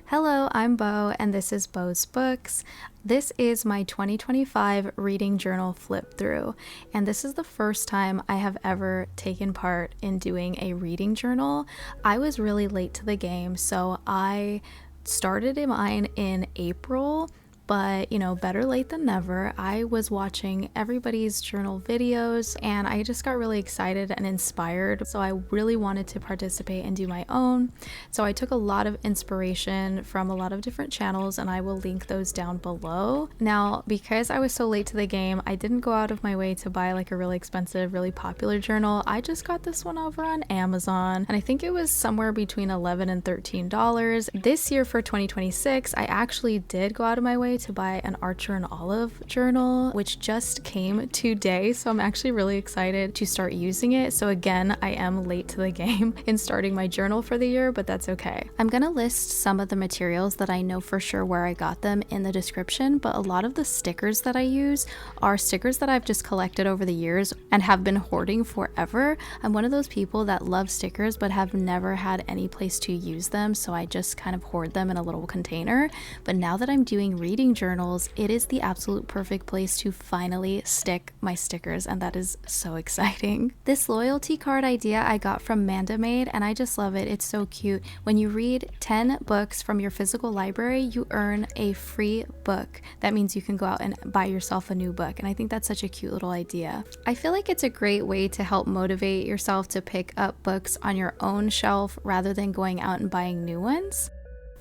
Hello, I'm Bo, and this is Bo's Books. This is my 2025 reading journal flip through, and this is the first time I have ever taken part in doing a reading journal. I was really late to the game, so I started mine in April. But, better late than never. I was watching everybody's journal videos and I just got really excited and inspired. So I really wanted to participate and do my own. So I took a lot of inspiration from a lot of different channels and I will link those down below. Now, because I was so late to the game, I didn't go out of my way to buy like a really expensive, really popular journal. I just got this one over on Amazon and I think it was somewhere between $11 and $13. This year for 2026, I actually did go out of my way to buy an Archer and Olive journal, which just came today, so I'm actually really excited to start using it. So again, I am late to the game in starting my journal for the year, but that's okay. I'm gonna list some of the materials that I know for sure where I got them in the description, but a lot of the stickers that I use are stickers that I've just collected over the years and have been hoarding forever. I'm one of those people that love stickers but have never had any place to use them, so I just kind of hoard them in a little container. But now that I'm doing reading journals, it is the absolute perfect place to finally stick my stickers, and that is so exciting. This loyalty card idea I got from Manda Made, and I just love it. It's so cute. When you read 10 books from your physical library, you earn a free book. That means you can go out and buy yourself a new book, and I think that's such a cute little idea. I feel like it's a great way to help motivate yourself to pick up books on your own shelf rather than going out and buying new ones.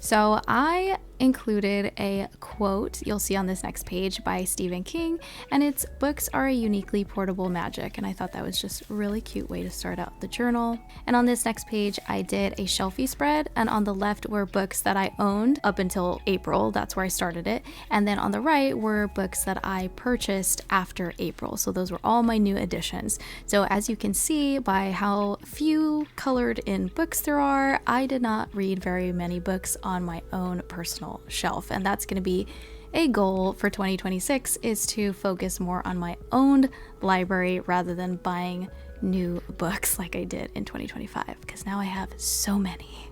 So I included a quote you'll see on this next page by Stephen King, and it's "Books are a uniquely portable magic," and I thought that was just a really cute way to start out the journal. And on this next page I did a shelfie spread, and on the left were books that I owned up until April, that's where I started it, and then on the right were books that I purchased after April, so those were all my new additions. So as you can see by how few colored in books there are, I did not read very many books on my own personal shelf, and that's going to be a goal for 2026, is to focus more on my own library rather than buying new books like I did in 2025, because now I have so many.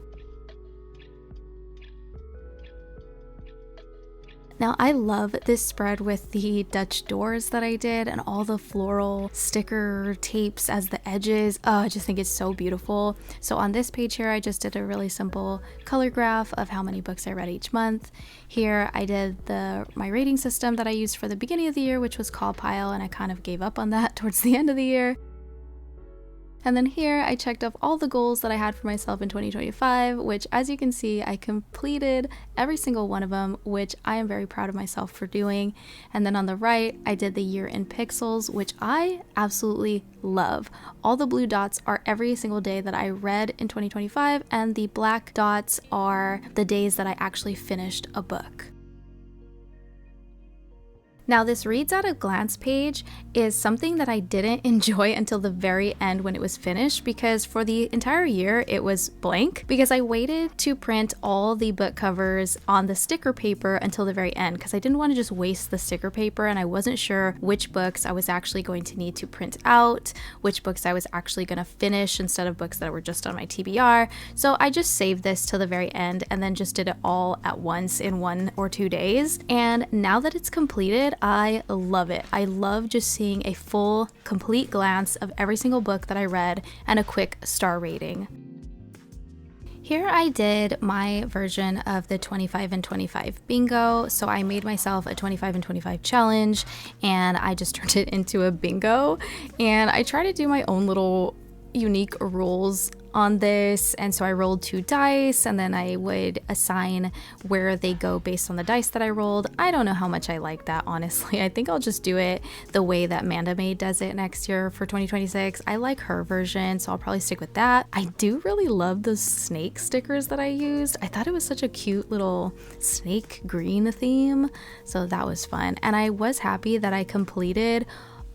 Now I love this spread with the Dutch doors that I did and all the floral sticker tapes as the edges. I just think it's so beautiful. So on this page here, I just did a really simple color graph of how many books I read each month. Here I did my rating system that I used for the beginning of the year, which was Call Pile, and I kind of gave up on that towards the end of the year. And then here I checked off all the goals that I had for myself in 2025, which as you can see, I completed every single one of them, which I am very proud of myself for doing. And then on the right, I did the year in pixels, which I absolutely love. All the blue dots are every single day that I read in 2025, and the black dots are the days that I actually finished a book. Now this reads at a glance page is something that I didn't enjoy until the very end when it was finished, because for the entire year it was blank because I waited to print all the book covers on the sticker paper until the very end because I didn't want to just waste the sticker paper, and I wasn't sure which books I was actually going to need to print out, which books I was actually going to finish instead of books that were just on my TBR. So I just saved this till the very end and then just did it all at once in 1 or 2 days. And now that it's completed, I love it. I love just seeing a full, complete glance of every single book that I read and a quick star rating. Here I did my version of the 25 and 25 bingo. So I made myself a 25 and 25 challenge and I just turned it into a bingo. And I try to do my own little unique rules on this, and so I rolled 2 dice and then I would assign where they go based on the dice that I rolled. I don't know how much I like that, honestly. I think I'll just do it the way that Manda Made does it next year for 2026. I like her version, so I'll probably stick with that. I do really love those snake stickers that I used. I thought it was such a cute little snake green theme, so that was fun. And I was happy that I completed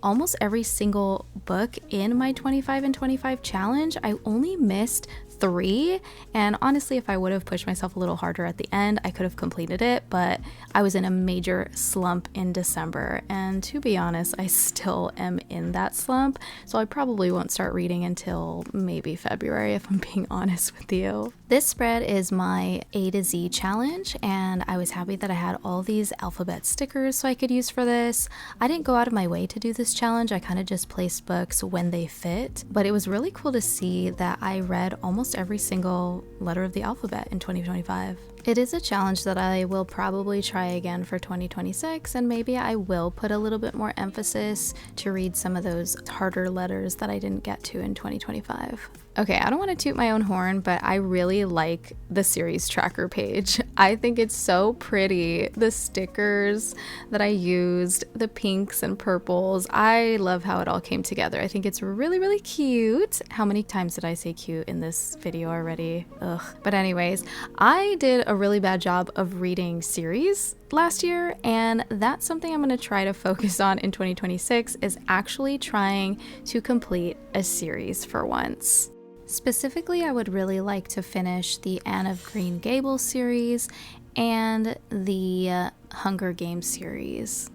almost every single book in my 25 and 25 challenge. I only missed 3, and honestly, if I would have pushed myself a little harder at the end, I could have completed it, but I was in a major slump in December, and to be honest, I still am in that slump, so I probably won't start reading until maybe February, if I'm being honest with you. This spread is my A to Z challenge, and I was happy that I had all these alphabet stickers so I could use for this. I didn't go out of my way to do this challenge, I kind of just placed books when they fit, but it was really cool to see that I read almost every single letter of the alphabet in 2025. It is a challenge that I will probably try again for 2026, and maybe I will put a little bit more emphasis to read some of those harder letters that I didn't get to in 2025. Okay, I don't want to toot my own horn, but I really like the series tracker page. I think it's so pretty. The stickers that I used, the pinks and purples, I love how it all came together. I think it's really, really cute. How many times did I say cute in this video already? Ugh. But anyways, I did a really bad job of reading series last year, and that's something I'm going to try to focus on in 2026, is actually trying to complete a series for once. Specifically, I would really like to finish the Anne of Green Gables series and the Hunger Games series.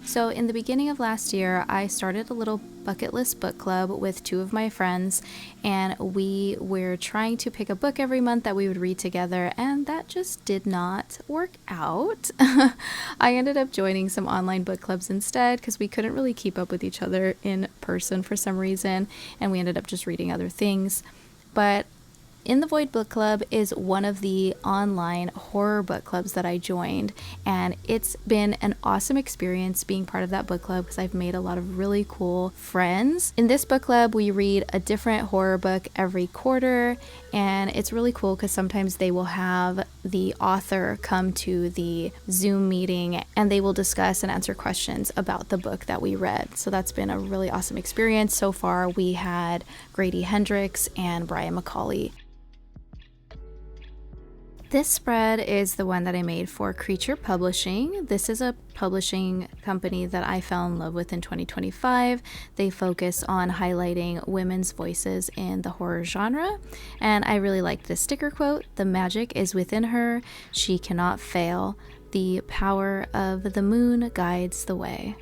So in the beginning of last year, I started a little bucket list book club with 2 of my friends, and we were trying to pick a book every month that we would read together, and that just did not work out. I ended up joining some online book clubs instead because we couldn't really keep up with each other in person for some reason, and we ended up just reading other things. But In the Void Book Club is one of the online horror book clubs that I joined, and it's been an awesome experience being part of that book club because I've made a lot of really cool friends. In this book club, we read a different horror book every quarter, and it's really cool because sometimes they will have the author come to the Zoom meeting and they will discuss and answer questions about the book that we read. So that's been a really awesome experience. So far, we had Grady Hendrix and Brian McCauley. This spread is the one that I made for Creature Publishing. This is a publishing company that I fell in love with in 2025. They focus on highlighting women's voices in the horror genre, and I really liked this sticker quote: "The magic is within her. She cannot fail. The power of the moon guides the way."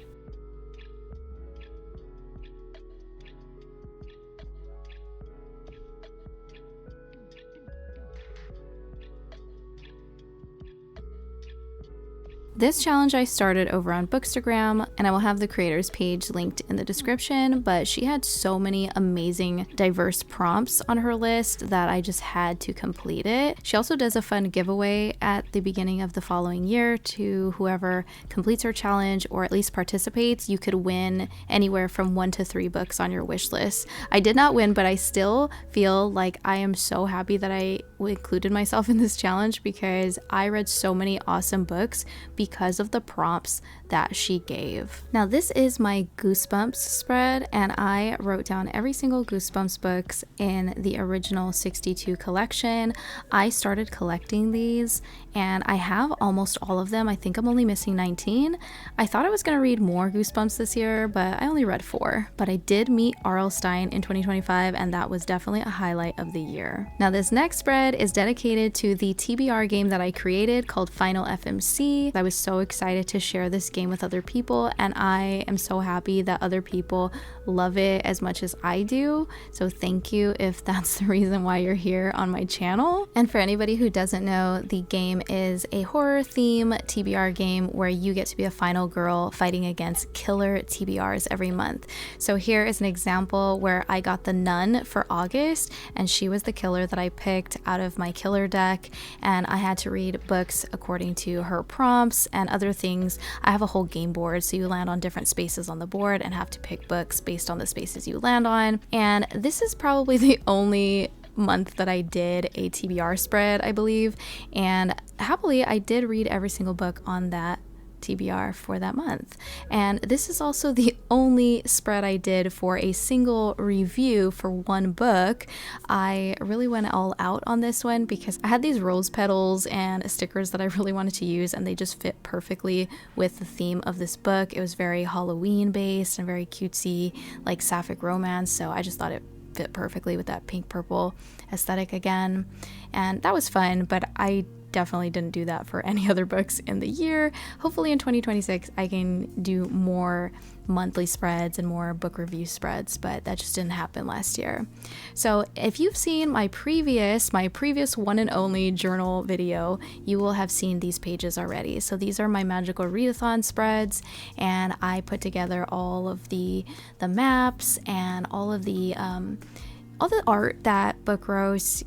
This challenge I started over on Bookstagram, and I will have the creators page linked in the description, but she had so many amazing diverse prompts on her list that I just had to complete it. She also does a fun giveaway at the beginning of the following year to whoever completes her challenge or at least participates. You could win anywhere from 1 to 3 books on your wish list. I did not win, but I still feel like I am so happy that I included myself in this challenge because I read so many awesome books because of the prompts that she gave. Now this is my Goosebumps spread, and I wrote down every single Goosebumps books in the original 62 collection. I started collecting these and I have almost all of them. I think I'm only missing 19. I thought I was going to read more Goosebumps this year, but I only read 4. But I did meet R.L. Stine in 2025, and that was definitely a highlight of the year. Now this next spread is dedicated to the TBR game that I created called Final FMC. I was so excited to share this game with other people, and I am so happy that other people love it as much as I do. So thank you if that's the reason why you're here on my channel. And for anybody who doesn't know, the game is a horror theme TBR game where you get to be a final girl fighting against killer TBRs every month. So here is an example where I got the Nun for August, and she was the killer that I picked out of my killer deck, and I had to read books according to her prompts and other things. I have a whole game board, so you land on different spaces on the board and have to pick books based on the spaces you land on. And this is probably the only month that I did a TBR spread, I believe, and happily I did read every single book on that TBR for that month. And this is also the only spread I did for a single review for one book. I really went all out on this one because I had these rose petals and stickers that I really wanted to use, and they just fit perfectly with the theme of this book. It was very Halloween based and very cutesy, like sapphic romance, so I just thought it fit perfectly with that pink purple aesthetic again, and that was fun. But I definitely didn't do that for any other books in the year. Hopefully in 2026 I can do more monthly spreads and more book review spreads, but that just didn't happen last year. So if you've seen my previous one and only journal video, you will have seen these pages already. So these are my magical readathon spreads, and I put together all of the maps and all the art that Book Roast,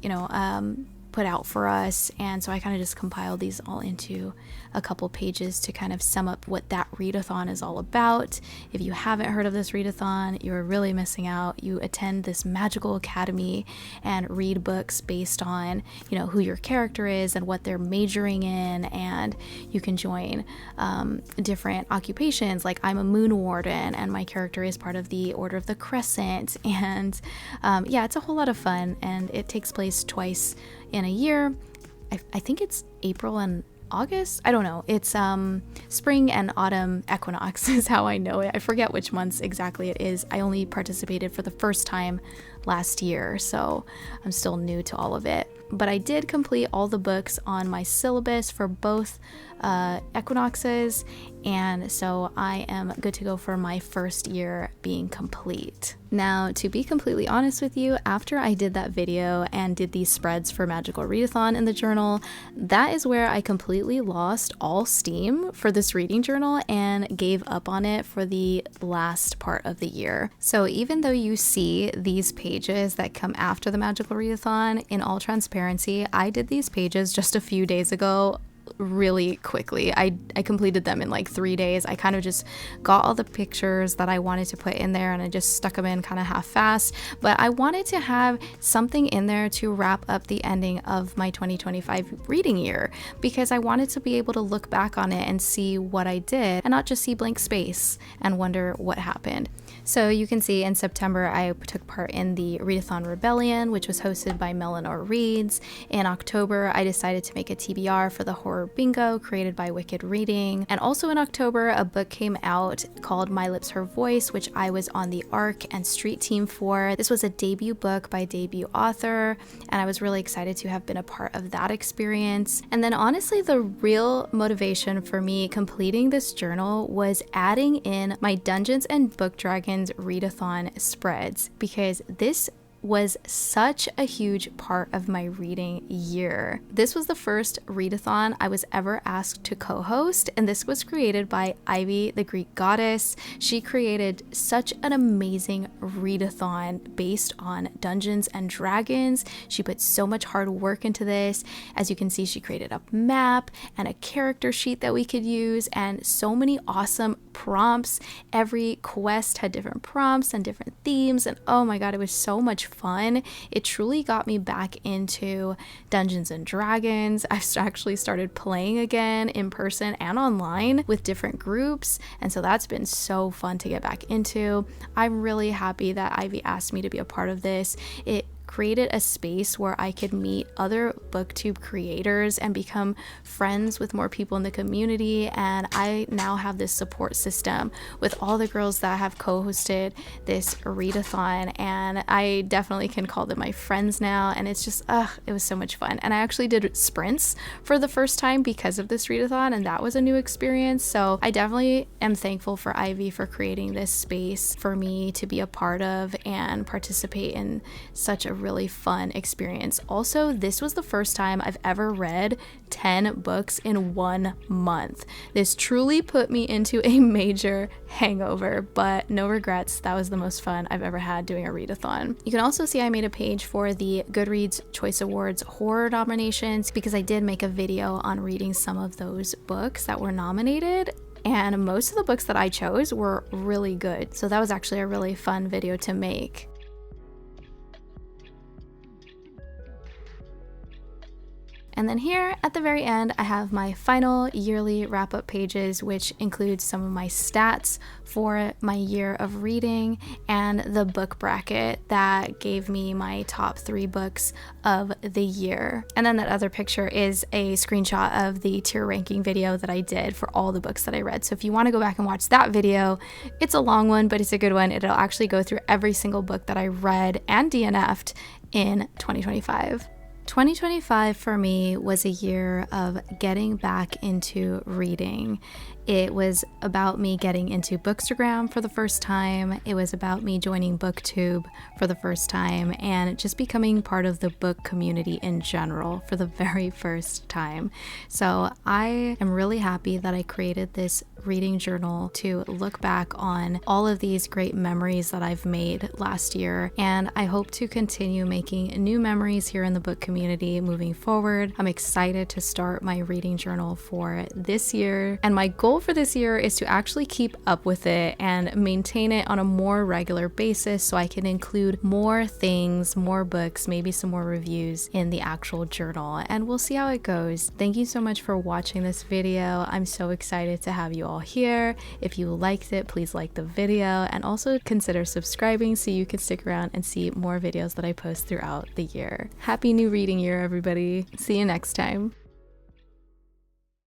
put out for us. And so I kind of just compiled these all into a couple pages to kind of sum up what that readathon is all about. If you haven't heard of this readathon, you're really missing out. You attend this magical academy and read books based on, who your character is and what they're majoring in, and you can join different occupations. Like I'm a moon warden and my character is part of the Order of the Crescent, and it's a whole lot of fun, and it takes place twice in a year. I think it's April and August. I don't know. It's spring and autumn equinox is how I know it. I forget which months exactly it is. I only participated for the first time last year, so I'm still new to all of it. But I did complete all the books on my syllabus for both equinoxes, and so I am good to go for my first year being complete. Now, to be completely honest with you, after I did that video and did these spreads for Magical Readathon in the journal, that is where I completely lost all steam for this reading journal and gave up on it for the last part of the year. So even though you see these pages that come after the Magical Readathon, in all transparency, I did these pages just a few days ago really quickly. I completed them in like 3 days. I kind of just got all the pictures that I wanted to put in there and I just stuck them in kind of half-fast, but I wanted to have something in there to wrap up the ending of my 2025 reading year, because I wanted to be able to look back on it and see what I did and not just see blank space and wonder what happened. So you can see in September I took part in the Readathon Rebellion, which was hosted by Melanor Reads. In October I decided to make a TBR for the Horror Bingo created by Wicked Reading. And also in October a book came out called My Lips Her Voice, which I was on the ARC and Street team for. This was a debut book by debut author, and I was really excited to have been a part of that experience. And then honestly, the real motivation for me completing this journal was adding in my Dungeons and Book Dragons readathon spreads, because this was such a huge part of my reading year. This was the first readathon I was ever asked to co-host, and this was created by Ivy, the Greek goddess. She created such an amazing readathon based on Dungeons and Dragons. She put so much hard work into this. As you can see, she created a map and a character sheet that we could use, and so many awesome prompts. Every quest had different prompts and different themes, and oh my god, it was so much fun. It truly got me back into Dungeons and Dragons. I've actually started playing again in person and online with different groups, and so that's been so fun to get back into. I'm really happy that Ivy asked me to be a part of this. It created a space where I could meet other booktube creators and become friends with more people in the community, and I now have this support system with all the girls that have co-hosted this readathon, and I definitely can call them my friends now, and it's just it was so much fun. And I actually did sprints for the first time because of this readathon, and that was a new experience. So I definitely am thankful for Ivy for creating this space for me to be a part of and participate in such a really fun experience. Also, this was the first time I've ever read 10 books in 1 month. This truly put me into a major hangover, but no regrets. That was the most fun I've ever had doing a readathon. You can also see I made a page for the Goodreads Choice Awards horror nominations, because I did make a video on reading some of those books that were nominated, and most of the books that I chose were really good. So that was actually a really fun video to make. And then here at the very end, I have my final yearly wrap-up pages, which includes some of my stats for my year of reading and the book bracket that gave me my top 3 books of the year. And then that other picture is a screenshot of the tier ranking video that I did for all the books that I read. So if you want to go back and watch that video, it's a long one, but it's a good one. It'll actually go through every single book that I read and DNF'd in 2025. 2025 for me was a year of getting back into reading. It was about me getting into Bookstagram for the first time. It was about me joining BookTube for the first time and just becoming part of the book community in general for the very first time. So I am really happy that I created this reading journal to look back on all of these great memories that I've made last year, and I hope to continue making new memories here in the book community moving forward. I'm excited to start my reading journal for this year, and my goal for this year is to actually keep up with it and maintain it on a more regular basis so I can include more things, more books, maybe some more reviews in the actual journal, and we'll see how it goes. Thank you so much for watching this video. I'm so excited to have you all here. If you liked it, please like the video and also consider subscribing so you can stick around and see more videos that I post throughout the year. Happy new reading year, everybody. See you next time.